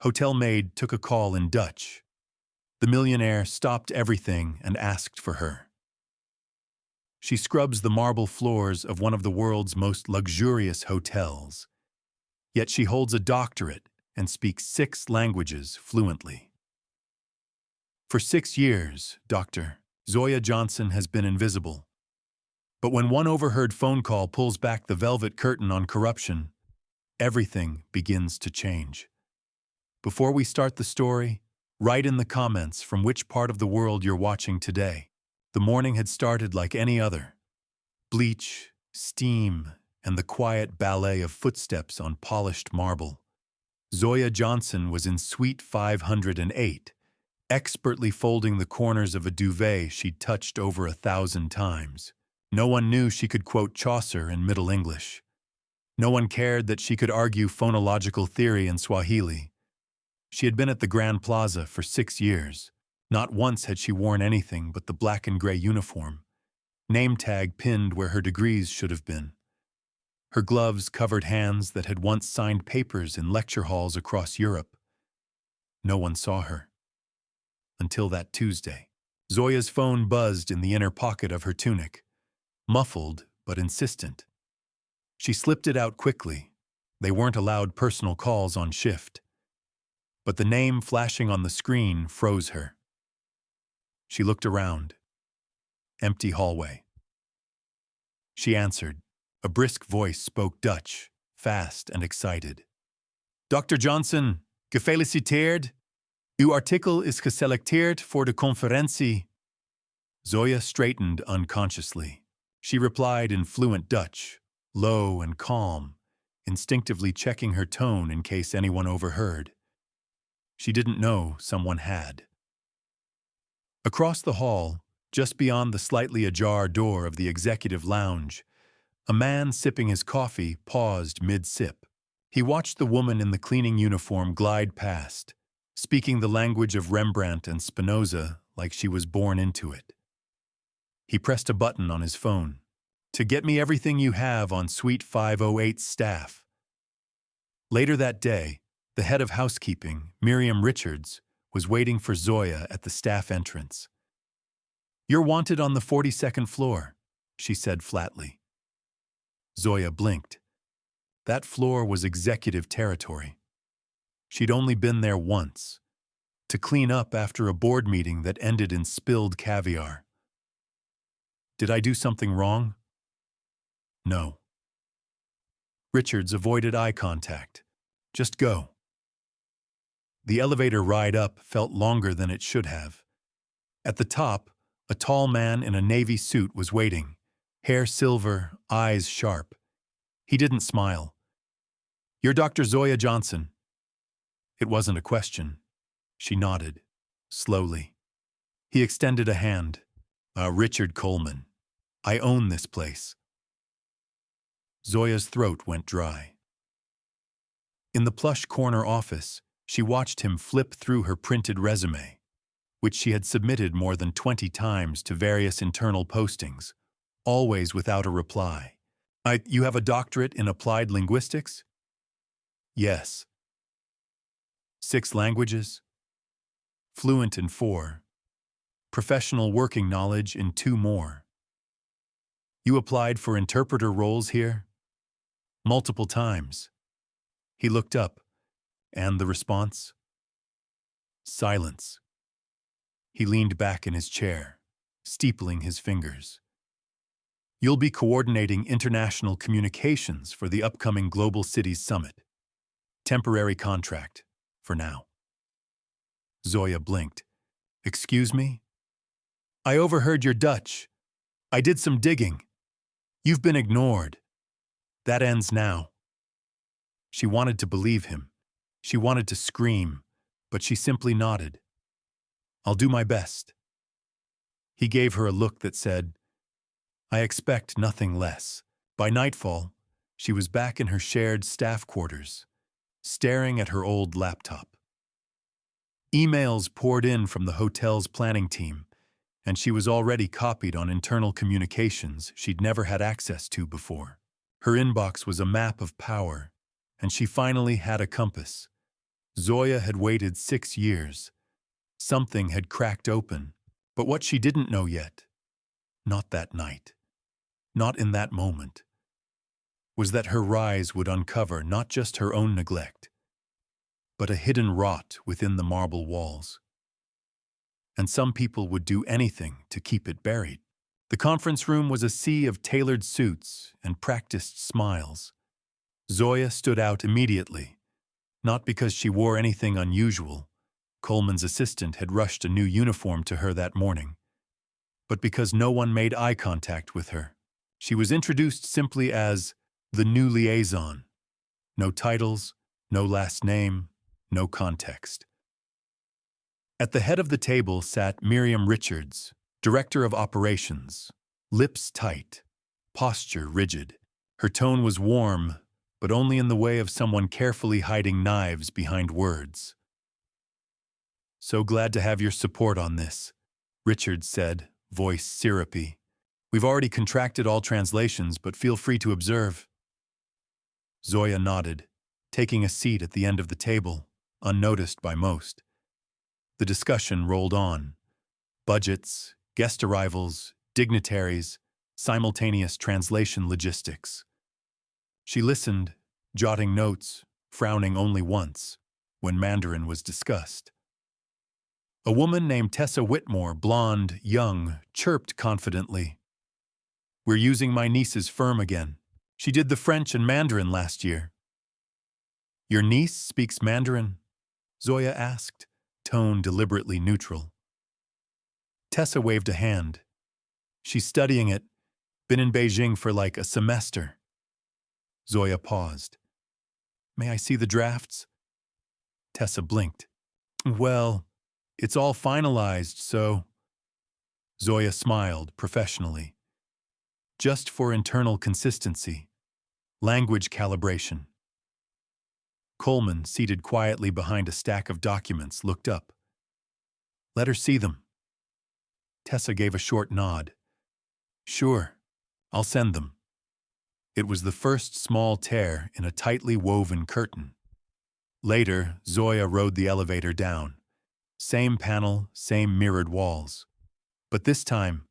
Hotel Maid took a call in Dutch. The millionaire stopped everything and asked for her. She scrubs the marble floors of one of the world's most luxurious hotels. Yet she holds a doctorate and speaks 6 languages fluently. For 6 years, Dr. Zoya Johnson has been invisible. But when one overheard phone call pulls back the velvet curtain on corruption, everything begins to change. Before we start the story, write in the comments from which part of the world you're watching today. The morning had started like any other. Bleach, steam, and the quiet ballet of footsteps on polished marble. Zoya Johnson was in Suite 508, expertly folding the corners of a duvet she'd touched over 1,000 times. No one knew she could quote Chaucer in Middle English. No one cared that she could argue phonological theory in Swahili. She had been at the Grand Plaza for 6 years. Not once had she worn anything but the black and gray uniform, name tag pinned where her degrees should have been. Her gloves covered hands that had once signed papers in lecture halls across Europe. No one saw her. Until that Tuesday. Zoya's phone buzzed in the inner pocket of her tunic, muffled but insistent. She slipped it out quickly. They weren't allowed personal calls on shift. But the name flashing on the screen froze her. She looked around. Empty hallway. She answered. A brisk voice spoke Dutch, fast and excited. Dr. Johnson, gefeliciteerd. Uw artikel is geselecteerd voor de conferentie. Zoya straightened unconsciously. She replied in fluent Dutch, low and calm, instinctively checking her tone in case anyone overheard. She didn't know someone had. Across the hall, just beyond the slightly ajar door of the executive lounge, a man sipping his coffee paused mid-sip. He watched the woman in the cleaning uniform glide past, speaking the language of Rembrandt and Spinoza like she was born into it. He pressed a button on his phone. To get me everything you have on Suite 508's staff. Later that day, the head of housekeeping, Miriam Richards, was waiting for Zoya at the staff entrance. You're wanted on the 42nd floor, she said flatly. Zoya blinked. That floor was executive territory. She'd only been there once, to clean up after a board meeting that ended in spilled caviar. Did I do something wrong? No. Richards avoided eye contact. Just go. The elevator ride up felt longer than it should have. At the top, a tall man in a navy suit was waiting, hair silver, eyes sharp. He didn't smile. You're Dr. Zoya Johnson. It wasn't a question. She nodded, slowly. He extended a hand. Richard Coleman. I own this place. Zoya's throat went dry. In the plush corner office, she watched him flip through her printed resume, which she had submitted more than 20 times to various internal postings, always without a reply. You have a doctorate in applied linguistics? Yes. 6 languages? Fluent in 4. Professional working knowledge in 2 more. You applied for interpreter roles here? Multiple times. He looked up, and the response? Silence. He leaned back in his chair, steepling his fingers. You'll be coordinating international communications for the upcoming Global Cities Summit. Temporary contract, for now. Zoya blinked. Excuse me? I overheard your Dutch. I did some digging. You've been ignored. That ends now. She wanted to believe him. She wanted to scream, but she simply nodded. I'll do my best. He gave her a look that said, I expect nothing less. By nightfall, she was back in her shared staff quarters, staring at her old laptop. Emails poured in from the hotel's planning team, and she was already copied on internal communications she'd never had access to before. Her inbox was a map of power, and she finally had a compass. Zoya had waited 6 years. Something had cracked open. But what she didn't know yet, not that night, not in that moment, was that her rise would uncover not just her own neglect, but a hidden rot within the marble walls. And some people would do anything to keep it buried. The conference room was a sea of tailored suits and practiced smiles. Zoya stood out immediately, not because she wore anything unusual. Coleman's assistant had rushed a new uniform to her that morning, but because no one made eye contact with her. She was introduced simply as the new liaison. No titles, no last name, no context. At the head of the table sat Miriam Richards, director of operations, lips tight, posture rigid. Her tone was warm, but only in the way of someone carefully hiding knives behind words. "So glad to have your support on this," Richards said, voice syrupy. "We've already contracted all translations, but feel free to observe." Zoya nodded, taking a seat at the end of the table, unnoticed by most. The discussion rolled on. Budgets, guest arrivals, dignitaries, simultaneous translation logistics. She listened, jotting notes, frowning only once, when Mandarin was discussed. A woman named Tessa Whitmore, blonde, young, chirped confidently. "We're using my niece's firm again. She did the French and Mandarin last year." "Your niece speaks Mandarin?" Zoya asked, tone deliberately neutral. Tessa waved a hand. "She's studying it. Been in Beijing for like a semester." Zoya paused. "May I see the drafts?" Tessa blinked. "Well, it's all finalized, so—" Zoya smiled professionally. "Just for internal consistency. Language calibration." Coleman, seated quietly behind a stack of documents, looked up. "Let her see them." Tessa gave a short nod. "Sure, I'll send them." It was the first small tear in a tightly woven curtain. Later, Zoya rode the elevator down. Same panel, same mirrored walls. But this time,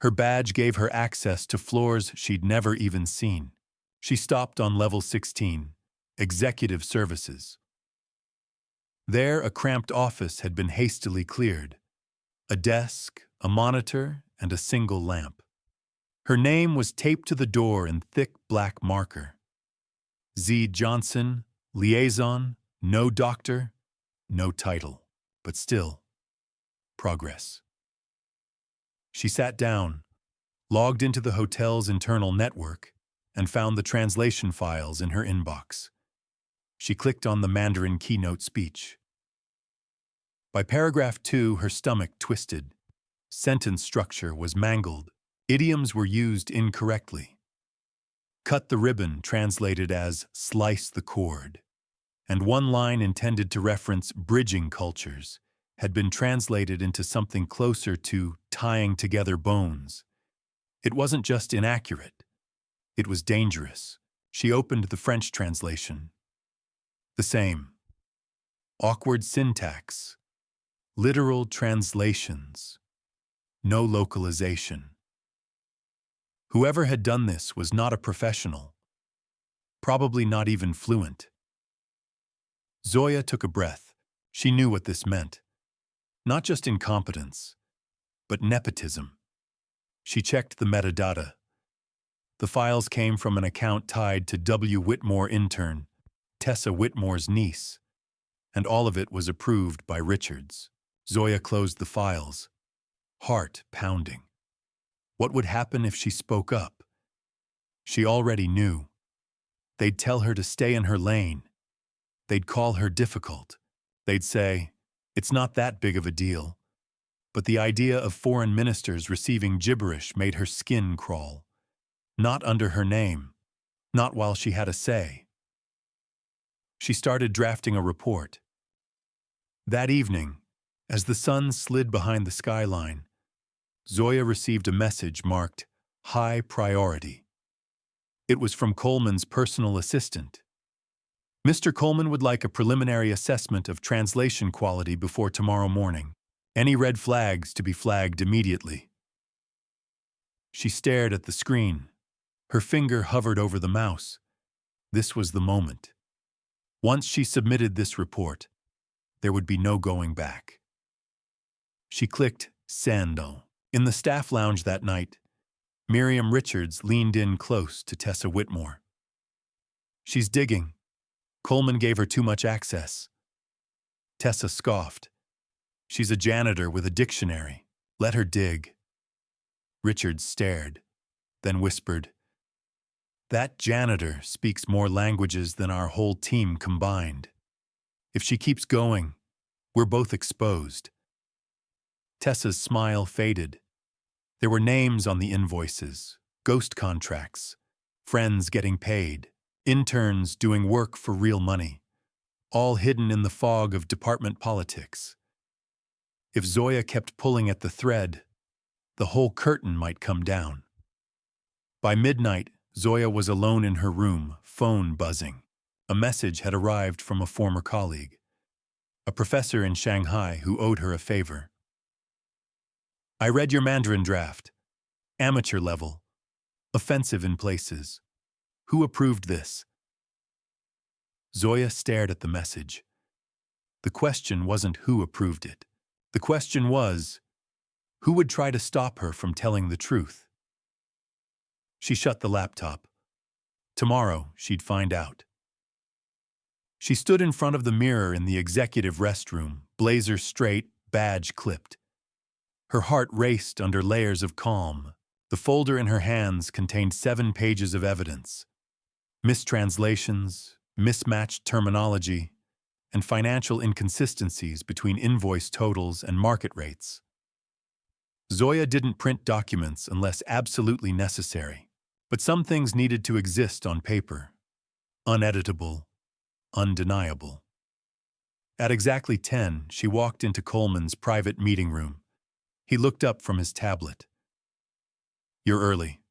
her badge gave her access to floors she'd never even seen. She stopped on level 16, Executive Services. There, a cramped office had been hastily cleared. A desk, a monitor, and a single lamp. Her name was taped to the door in thick black marker. Zoya Johnson, liaison, no doctor, no title. But still, progress. She sat down, logged into the hotel's internal network, and found the translation files in her inbox. She clicked on the Mandarin keynote speech. By paragraph 2, her stomach twisted. Sentence structure was mangled. Idioms were used incorrectly. Cut the ribbon translated as slice the cord. And one line intended to reference bridging cultures had been translated into something closer to tying together bones. It wasn't just inaccurate. It was dangerous. She opened the French translation. The same. Awkward syntax. Literal translations. No localization. Whoever had done this was not a professional. Probably not even fluent. Zoya took a breath. She knew what this meant. Not just incompetence, but nepotism. She checked the metadata. The files came from an account tied to W. Whitmore intern, Tessa Whitmore's niece, and all of it was approved by Richards. Zoya closed the files, heart pounding. What would happen if she spoke up? She already knew. They'd tell her to stay in her lane. They'd call her difficult. They'd say, it's not that big of a deal. But the idea of foreign ministers receiving gibberish made her skin crawl. Not under her name. Not while she had a say. She started drafting a report. That evening, as the sun slid behind the skyline, Zoya received a message marked High Priority. It was from Coleman's personal assistant. Mr. Coleman would like a preliminary assessment of translation quality before tomorrow morning. Any red flags to be flagged immediately. She stared at the screen. Her finger hovered over the mouse. This was the moment. Once she submitted this report, there would be no going back. She clicked send. In the staff lounge that night, Miriam Richards leaned in close to Tessa Whitmore. She's digging. Coleman gave her too much access. Tessa scoffed. She's a janitor with a dictionary. Let her dig. Richards stared, then whispered, "That janitor speaks more languages than our whole team combined. If she keeps going, we're both exposed." Tessa's smile faded. There were names on the invoices, ghost contracts, friends getting paid, interns doing work for real money, all hidden in the fog of department politics. If Zoya kept pulling at the thread, the whole curtain might come down. By midnight, Zoya was alone in her room, phone buzzing. A message had arrived from a former colleague, a professor in Shanghai who owed her a favor. "I read your Mandarin draft. Amateur level. Offensive in places. Who approved this?" Zoya stared at the message. The question wasn't who approved it. The question was, who would try to stop her from telling the truth? She shut the laptop. Tomorrow, she'd find out. She stood in front of the mirror in the executive restroom, blazer straight, badge clipped. Her heart raced under layers of calm. The folder in her hands contained 7 pages of evidence. Mistranslations, mismatched terminology, and financial inconsistencies between invoice totals and market rates. Zoya didn't print documents unless absolutely necessary, but some things needed to exist on paper. Uneditable, undeniable. At exactly 10, she walked into Coleman's private meeting room. He looked up from his tablet. "You're early."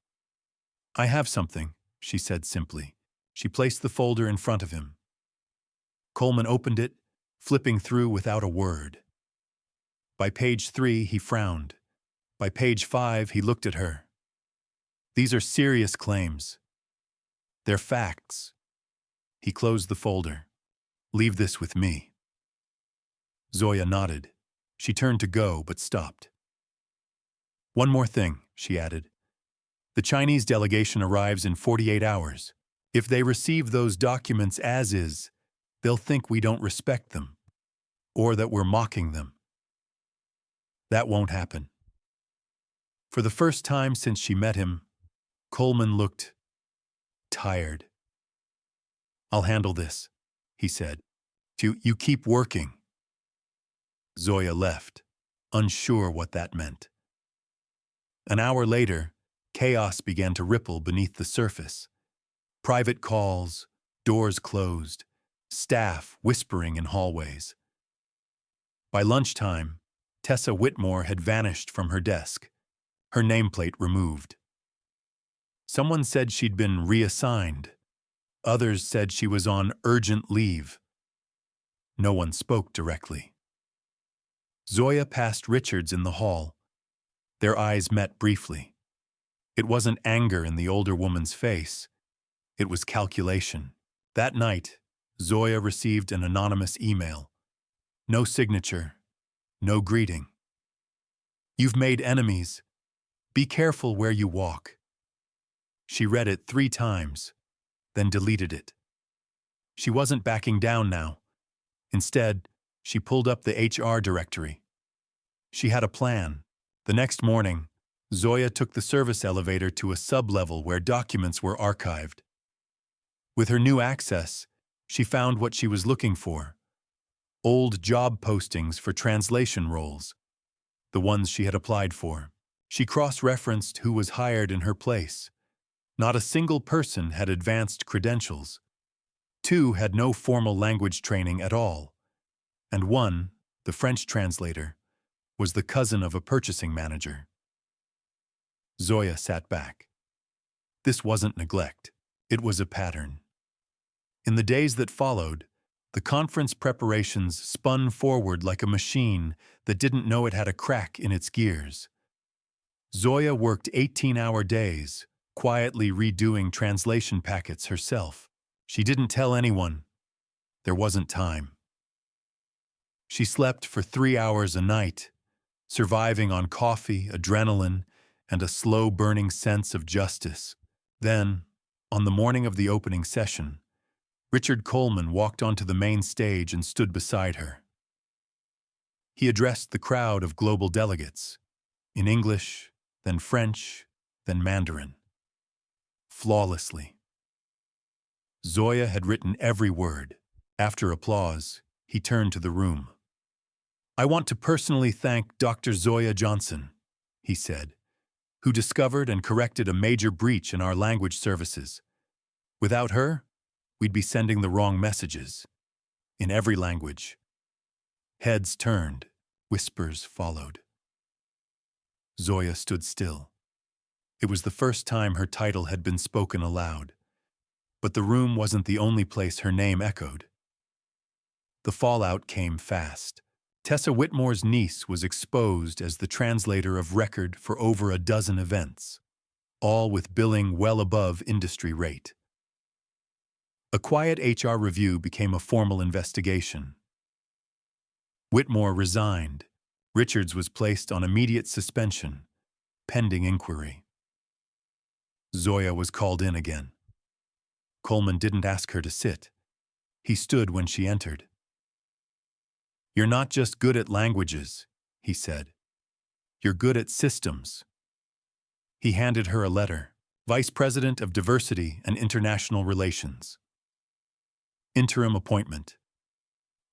"I have something," she said simply. She placed the folder in front of him. Coleman opened it, flipping through without a word. By page 3, he frowned. By page 5, he looked at her. "These are serious claims. They're facts." He closed the folder. "Leave this with me." Zoya nodded. She turned to go, but stopped. "One more thing," she added. "The Chinese delegation arrives in 48 hours. If they receive those documents as is, they'll think we don't respect them, or that we're mocking them. That won't happen." For the first time since she met him, Coleman looked tired. "I'll handle this," he said. You keep working." Zoya left, unsure what that meant. An hour later, chaos began to ripple beneath the surface. Private calls, doors closed, staff whispering in hallways. By lunchtime, Tessa Whitmore had vanished from her desk, her nameplate removed. Someone said she'd been reassigned. Others said she was on urgent leave. No one spoke directly. Zoya passed Richards in the hall. Their eyes met briefly. It wasn't anger in the older woman's face. It was calculation. That night, Zoya received an anonymous email. No signature, no greeting. "You've made enemies. Be careful where you walk." She read it 3 times, then deleted it. She wasn't backing down now. Instead, she pulled up the HR directory. She had a plan. The next morning, Zoya took the service elevator to a sub-level where documents were archived. With her new access, she found what she was looking for: old job postings for translation roles, the ones she had applied for. She cross-referenced who was hired in her place. Not a single person had advanced credentials. 2 had no formal language training at all. And 1, the French translator, was the cousin of a purchasing manager. Zoya sat back. This wasn't neglect. It was a pattern. In the days that followed, the conference preparations spun forward like a machine that didn't know it had a crack in its gears. Zoya worked 18-hour days, quietly redoing translation packets herself. She didn't tell anyone. There wasn't time. She slept for 3 hours a night, surviving on coffee, adrenaline, and a slow-burning sense of justice. Then, on the morning of the opening session, Richard Coleman walked onto the main stage and stood beside her. He addressed the crowd of global delegates, in English, then French, then Mandarin. Flawlessly. Zoya had written every word. After applause, he turned to the room. "I want to personally thank Dr. Zoya Johnson," he said, "who discovered and corrected a major breach in our language services. Without her, we'd be sending the wrong messages. In every language." Heads turned, whispers followed. Zoya stood still. It was the first time her title had been spoken aloud. But the room wasn't the only place her name echoed. The fallout came fast. Tessa Whitmore's niece was exposed as the translator of record for over a dozen events, all with billing well above industry rate. A quiet HR review became a formal investigation. Whitmore resigned. Richards was placed on immediate suspension, pending inquiry. Zoya was called in again. Coleman didn't ask her to sit. He stood when she entered. "You're not just good at languages," he said. "You're good at systems." He handed her a letter. Vice President of Diversity and International Relations. Interim appointment.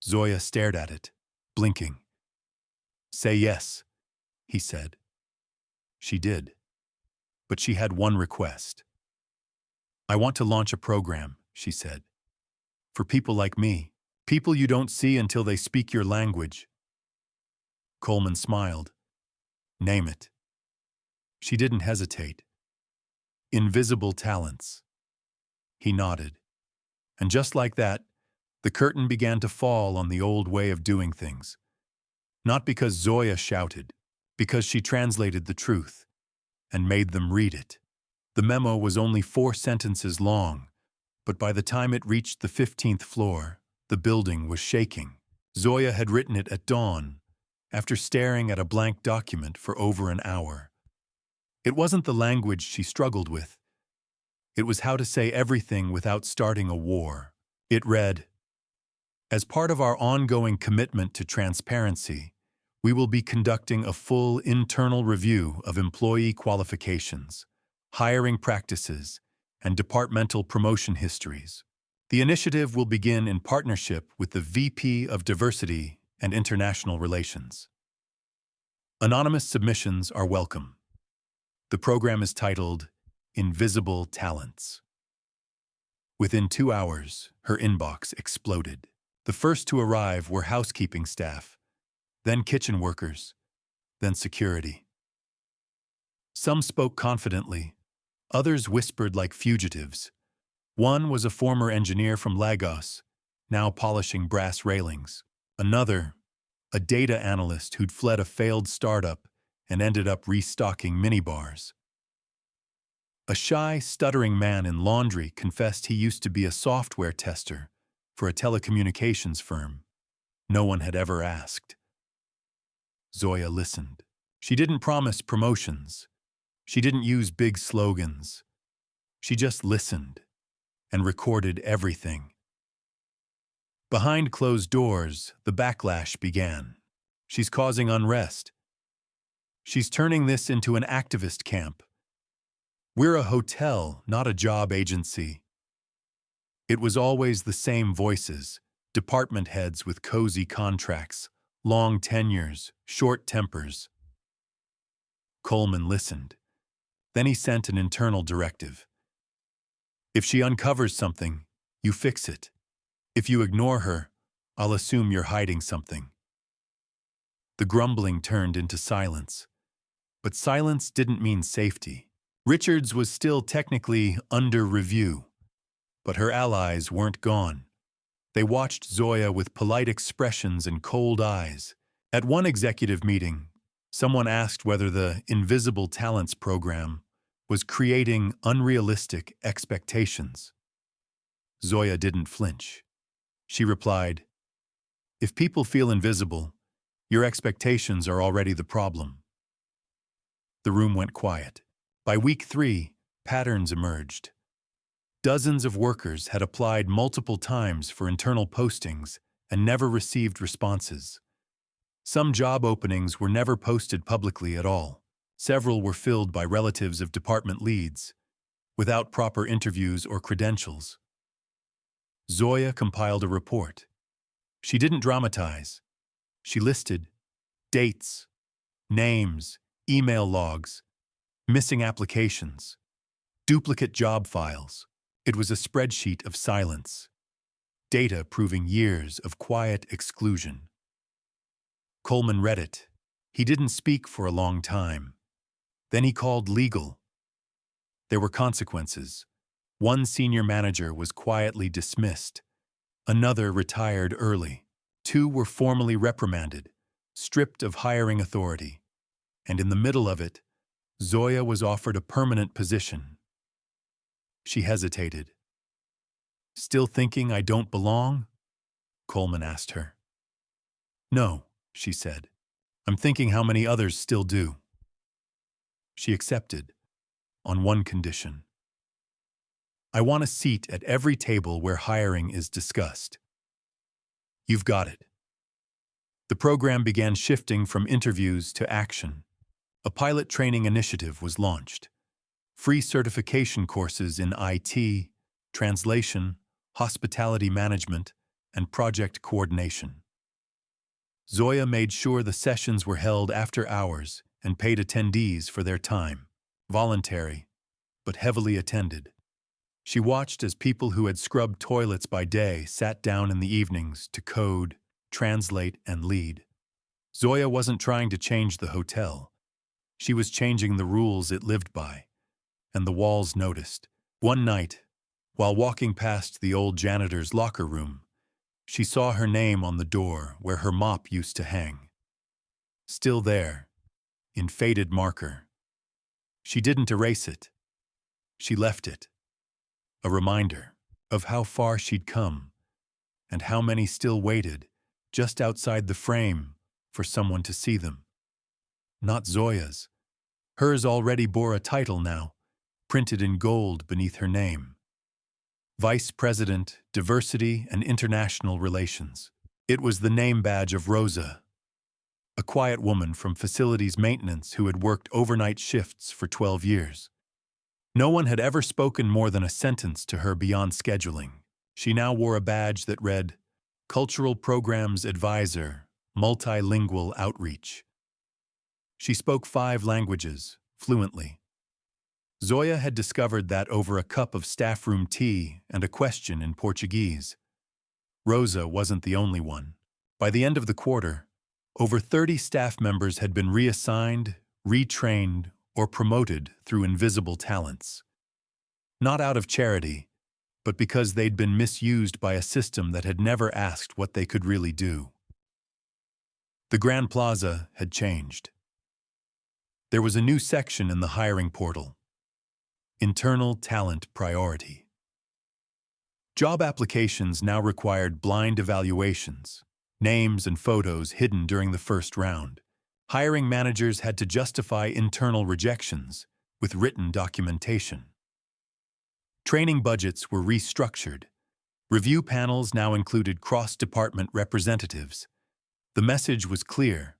Zoya stared at it, blinking. "Say yes," he said. She did. But she had one request. "I want to launch a program," she said. "For people like me. People you don't see until they speak your language." Coleman smiled. "Name it." She didn't hesitate. "Invisible talents." He nodded. And just like that, the curtain began to fall on the old way of doing things. Not because Zoya shouted, because she translated the truth and made them read it. The memo was only 4 sentences long, but by the time it reached the 15th floor, the building was shaking. Zoya had written it at dawn, after staring at a blank document for over an hour. It wasn't the language she struggled with. It was how to say everything without starting a war. It read, "As part of our ongoing commitment to transparency, we will be conducting a full internal review of employee qualifications, hiring practices, and departmental promotion histories. The initiative will begin in partnership with the VP of Diversity and International Relations. Anonymous submissions are welcome. The program is titled Invisible Talents." Within 2 hours, her inbox exploded. The first to arrive were housekeeping staff, then kitchen workers, then security. Some spoke confidently, others whispered like fugitives. One was a former engineer from Lagos, now polishing brass railings. Another, a data analyst who'd fled a failed startup and ended up restocking minibars. A shy, stuttering man in laundry confessed he used to be a software tester for a telecommunications firm. No one had ever asked. Zoya listened. She didn't promise promotions. She didn't use big slogans. She just listened and recorded everything. Behind closed doors, the backlash began. "She's causing unrest. She's turning this into an activist camp. We're a hotel, not a job agency." It was always the same voices, department heads with cozy contracts, long tenures, short tempers. Coleman listened. Then he sent an internal directive. "If she uncovers something, you fix it. If you ignore her, I'll assume you're hiding something." The grumbling turned into silence. But silence didn't mean safety. Richards was still technically under review, But her allies weren't gone. They watched Zoya with polite expressions and cold eyes. At one executive meeting, someone asked whether the Invisible Talents program was creating unrealistic expectations. Zoya didn't flinch. She replied, "If people feel invisible, your expectations are already the problem." The room went quiet. By week 3, patterns emerged. Dozens of workers had applied multiple times for internal postings and never received responses. Some job openings were never posted publicly at all. Several were filled by relatives of department leads, without proper interviews or credentials. Zoya compiled a report. She didn't dramatize. She listed dates, names, email logs, missing applications, duplicate job files. It was a spreadsheet of silence, data proving years of quiet exclusion. Coleman read it. He didn't speak for a long time. Then he called legal. There were consequences. One senior manager was quietly dismissed. Another retired early. 2 were formally reprimanded, stripped of hiring authority. And in the middle of it, Zoya was offered a permanent position. She hesitated. "Still thinking I don't belong?" Coleman asked her. "No," she said. "I'm thinking how many others still do." She accepted, on one condition. "I want a seat at every table where hiring is discussed." "You've got it." The program began shifting from interviews to action. A pilot training initiative was launched. Free certification courses in IT, translation, hospitality management, and project coordination. Zoya made sure the sessions were held after hours and paid attendees for their time, voluntary, but heavily attended. She watched as people who had scrubbed toilets by day sat down in the evenings to code, translate, and lead. Zoya wasn't trying to change the hotel. She was changing the rules it lived by, and the walls noticed. One night, while walking past the old janitor's locker room, she saw her name on the door where her mop used to hang. Still there, in faded marker. She didn't erase it. She left it. A reminder of how far she'd come, and how many still waited, just outside the frame, for someone to see them. Not Zoya's. Hers already bore a title now, printed in gold beneath her name. Vice President, Diversity and International Relations. It was the name badge of Rosa, a quiet woman from facilities maintenance who had worked overnight shifts for 12 years. No one had ever spoken more than a sentence to her beyond scheduling. She now wore a badge that read, Cultural Programs Advisor, Multilingual Outreach. She spoke 5 languages, fluently. Zoya had discovered that over a cup of staff room tea and a question in Portuguese. Rosa wasn't the only one. By the end of the quarter, over 30 staff members had been reassigned, retrained, or promoted through invisible talents. Not out of charity, but because they'd been misused by a system that had never asked what they could really do. The Grand Plaza had changed. There was a new section in the hiring portal. Internal Talent Priority. Job applications now required blind evaluations, names and photos hidden during the first round. Hiring managers had to justify internal rejections with written documentation. Training budgets were restructured. Review panels now included cross-department representatives. The message was clear: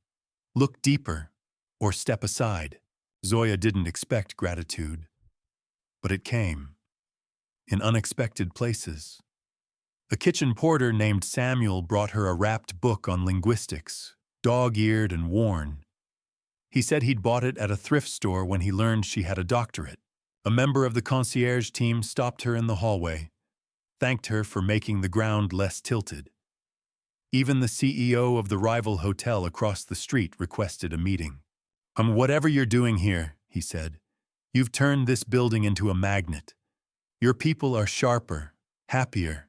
look deeper or step aside. Zoya didn't expect gratitude, but it came in unexpected places. A kitchen porter named Samuel brought her a wrapped book on linguistics, dog-eared and worn. He said he'd bought it at a thrift store when he learned she had a doctorate. A member of the concierge team stopped her in the hallway, thanked her for making the ground less tilted. Even the CEO of the rival hotel across the street requested a meeting. Whatever you're doing here," he said, "you've turned this building into a magnet. Your people are sharper, happier.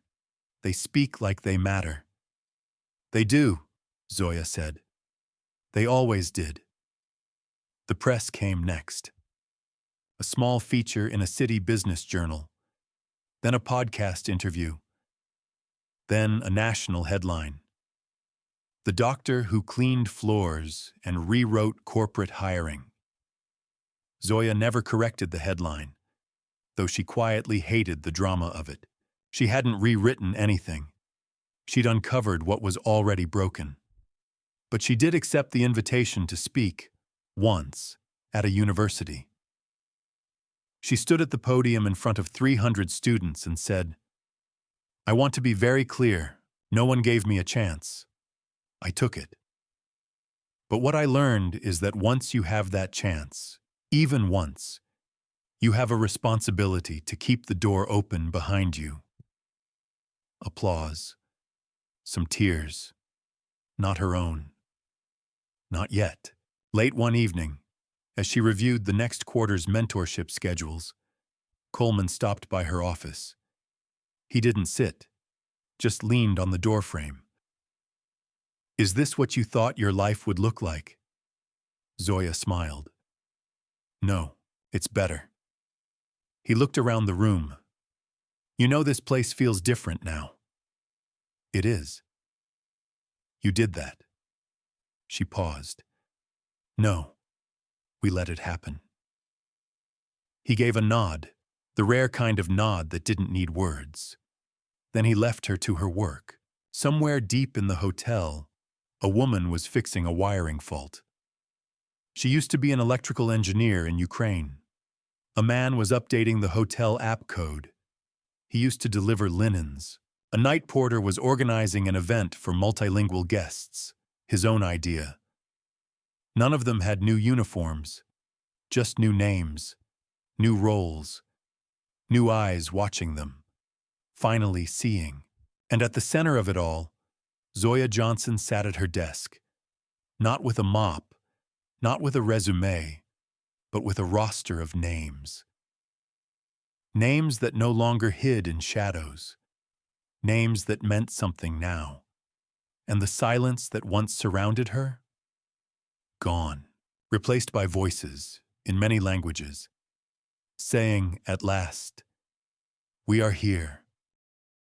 They speak like they matter. They do, Zoya said. They always did. The press came next. A small feature in a city business journal. Then a podcast interview. Then a national headline. The doctor who cleaned floors and rewrote corporate hiring. Zoya never corrected the headline, though she quietly hated the drama of it. She hadn't rewritten anything. She'd uncovered what was already broken. But she did accept the invitation to speak, once, at a university. She stood at the podium in front of 300 students and said, "I want to be very clear, no one gave me a chance. I took it. But what I learned is that once you have that chance, even once, you have a responsibility to keep the door open behind you." Applause. Some tears. Not her own. Not yet. Late one evening, as she reviewed the next quarter's mentorship schedules, Coleman stopped by her office. He didn't sit, just leaned on the doorframe. "Is this what you thought your life would look like?" Zoya smiled. "No, it's better." He looked around the room. "You know this place feels different now." "It is." "You did that." She paused. "No, we let it happen." He gave a nod, the rare kind of nod that didn't need words. Then he left her to her work. Somewhere deep in the hotel, a woman was fixing a wiring fault. She used to be an electrical engineer in Ukraine. A man was updating the hotel app code. He used to deliver linens. A night porter was organizing an event for multilingual guests, his own idea. None of them had new uniforms, just new names, new roles, new eyes watching them, finally seeing. And at the center of it all, Zoya Johnson sat at her desk, not with a mop, not with a resume, but with a roster of names. Names that no longer hid in shadows. Names that meant something now. And the silence that once surrounded her? Gone, replaced by voices, in many languages, saying, at last, "We are here."